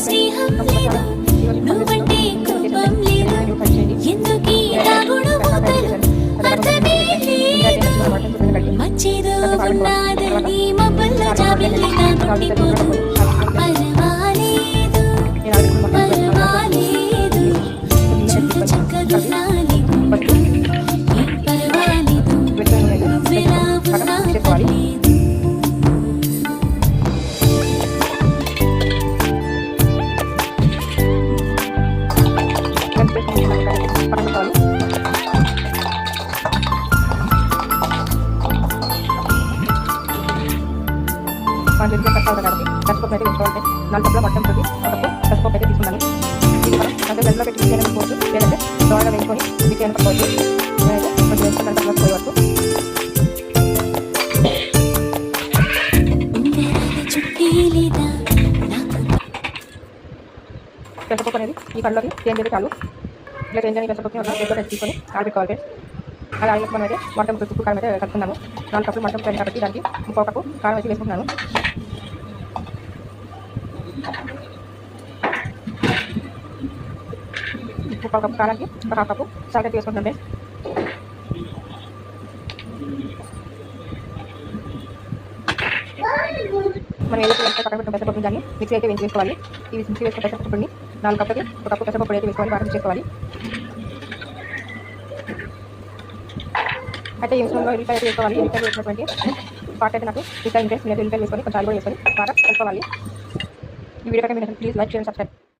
స్నేహం లేదు నువ్వంటే కోపం లేదు ఎందుకీ దాగుడు మూతలు అర్థమే లేదు మంచిదో ఉన్నాదని మబ్బుల్లో జాబిల్లి నా గుండిపోదు పర్వాలేదు పర్వాలేదు చుట్టూ చక్కగా రాలేదు ఏం పర్వాలేదు నువ్వెలా ఉన్నా పర్లేదు మనం చేసిన కష్టాలు కాబట్టి కష్టపప్పు అయితే వేసుకోవాలి. 4 కప్పుల మొత్తం తోటి ఒక కప్పు కష్టపప్పు అయితే తీసుకున్నాను. ఇది మనం అంటే గంటలో పెట్టి మిక్సీ అనుకోవచ్చు, లేదంటే దోరగా వేసుకొని మిక్సీ అనుకోవచ్చు. నేనైతే కొంచెం వేసుకున్న కప్పులో పోయే వరకు పెసరపప్పు అనేది ఈ కళ్ళలోకి చేంజ్ అయితే చాలు. ఇలా చేంజ్ అని పెసరపప్పుని ఒక చేతిలో తీసుకొని ఆడబెట్టుకోవాలి. అది ఆయిల్ మనం అయితే మొత్తం ఉప్పు కారం అయితే కలుపుకున్నాము. 4 కప్పులు మొత్తం పెరిగి కాబట్టి దానికి 1 కప్పు కారం అయితే వేసుకుంటున్నాను. ఉప్పు 1 కప్పు కారానికి 1/2 కప్పు సాల్ట్ అయితే వేసుకుంటుంటే మనం ఏదైతే వేస్తే పక్కన పెట్టిన పెసరపప్పు దాన్ని మిక్సీ అయితే వేసి వేసుకోవాలి. ఈ మిక్సీ వేసుకున్న పెసరపప్పుని 4 కప్పులకి 1 కప్పు పెసరపప్పు అయితే వేసుకోవాలి, బాగా చేసుకోవాలి. అయితే ఈ మిశ్రమంలో ఉల్లిపాయ అయితే వేసుకోవాలి. ఉల్లిపాయ వేసినటువంటి పాట అయితే నాకు ఇంకా ఇంట్రెస్ట్ లేదు. ఉల్లిపాయ వేసుకొని కొంచెం కూడా వేసుకొని బాగా కలుపుకోవాలి. ఈ వీడియో కనుక మీరు ప్లీజ్ లైక్ చేయండి, సబ్స్క్రైబ్.